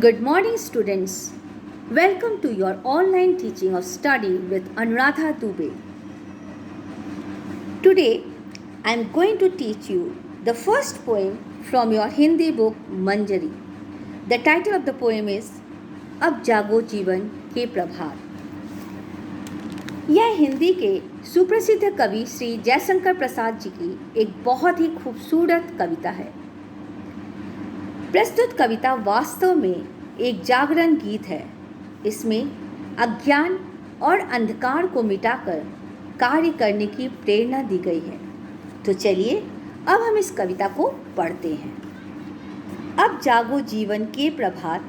Good morning, students. Welcome to your online teaching of study with Anuradha Dubey. Today, I am going to teach you the first poem from your Hindi book Manjari. The title of the poem is अब जागो जीवन के प्रभात। यह हिंदी के सुप्रसिद्ध कवि श्री जयशंकर प्रसाद जी की एक बहुत ही खूबसूरत कविता है। प्रस्तुत कविता वास्तव में एक जागरण गीत है। इसमें अज्ञान और अंधकार को मिटाकर कार्य करने की प्रेरणा दी गई है। तो चलिए अब हम इस कविता को पढ़ते हैं। अब जागो जीवन के प्रभात,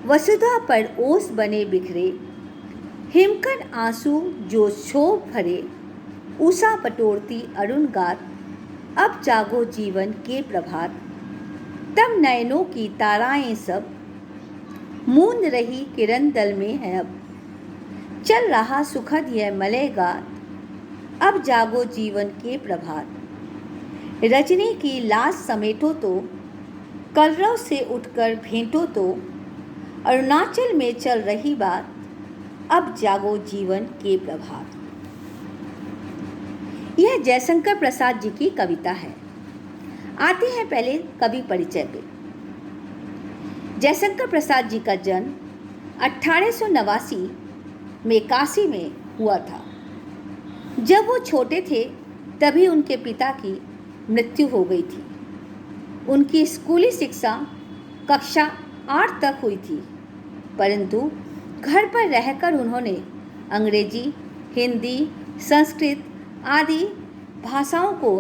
वसुधा पर ओस बने बिखरे, हिमकन आंसू जो क्षोभ भरे, उषा पटोरती अरुण गात। अब जागो जीवन के प्रभात, तब नयनों की ताराएं सब मूंद रही किरण दल में है। अब चल रहा सुखद यह मलय गात, अब जागो जीवन के प्रभात। रजनी की लाश समेटो तो, कलरव से उठकर भेंटो तो, अरुणाचल में चल रही बात, अब जागो जीवन के प्रभात। यह जयशंकर प्रसाद जी की कविता है। आते हैं पहले कवि परिचय पे। जयशंकर प्रसाद जी का जन्म 1889 में काशी में हुआ था। जब वो छोटे थे तभी उनके पिता की मृत्यु हो गई थी। उनकी स्कूली शिक्षा कक्षा 8 तक हुई थी, परंतु घर पर रहकर उन्होंने अंग्रेजी, हिंदी, संस्कृत आदि भाषाओं को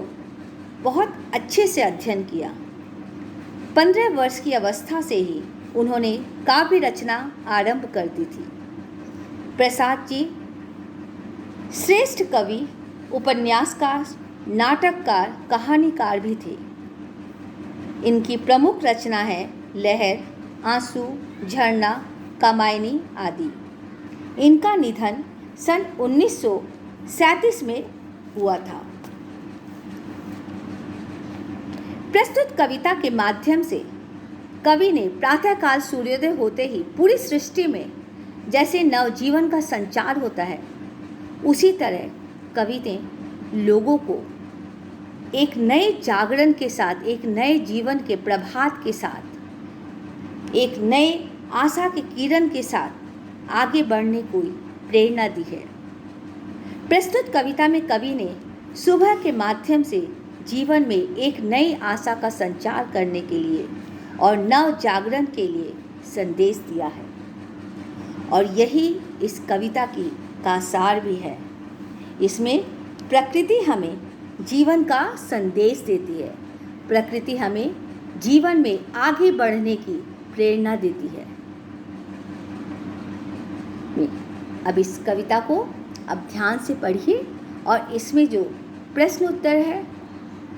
बहुत अच्छे से अध्ययन किया। 15 वर्ष की अवस्था से ही उन्होंने काव्य रचना आरंभ कर दी थी। प्रसाद जी श्रेष्ठ कवि, उपन्यासकार, नाटककार, कहानीकार भी थे। इनकी प्रमुख रचना है लहर, आंसू, झरना, कामायनी आदि। इनका निधन सन 1937 में हुआ था। प्रस्तुत कविता के माध्यम से कवि ने प्रातःकाल सूर्योदय होते ही पूरी सृष्टि में जैसे नवजीवन का संचार होता है, उसी तरह कवि ने लोगों को एक नए जागरण के साथ, एक नए जीवन के प्रभात के साथ, एक नए आशा के किरण के साथ आगे बढ़ने की प्रेरणा दी है। प्रस्तुत कविता में कवि ने सुबह के माध्यम से जीवन में एक नई आशा का संचार करने के लिए और नव जागरण के लिए संदेश दिया है, और यही इस कविता का सार भी है। इसमें प्रकृति हमें जीवन का संदेश देती है। प्रकृति हमें जीवन में आगे बढ़ने की प्रेरणा देती है। अब इस कविता को अब ध्यान से पढ़िए और इसमें जो प्रश्न उत्तर है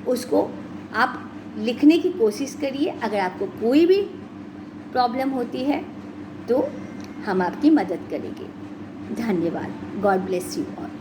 उसको आप लिखने की कोशिश करिए। अगर आपको कोई भी प्रॉब्लम होती है तो हम आपकी मदद करेंगे। धन्यवाद। God bless you all.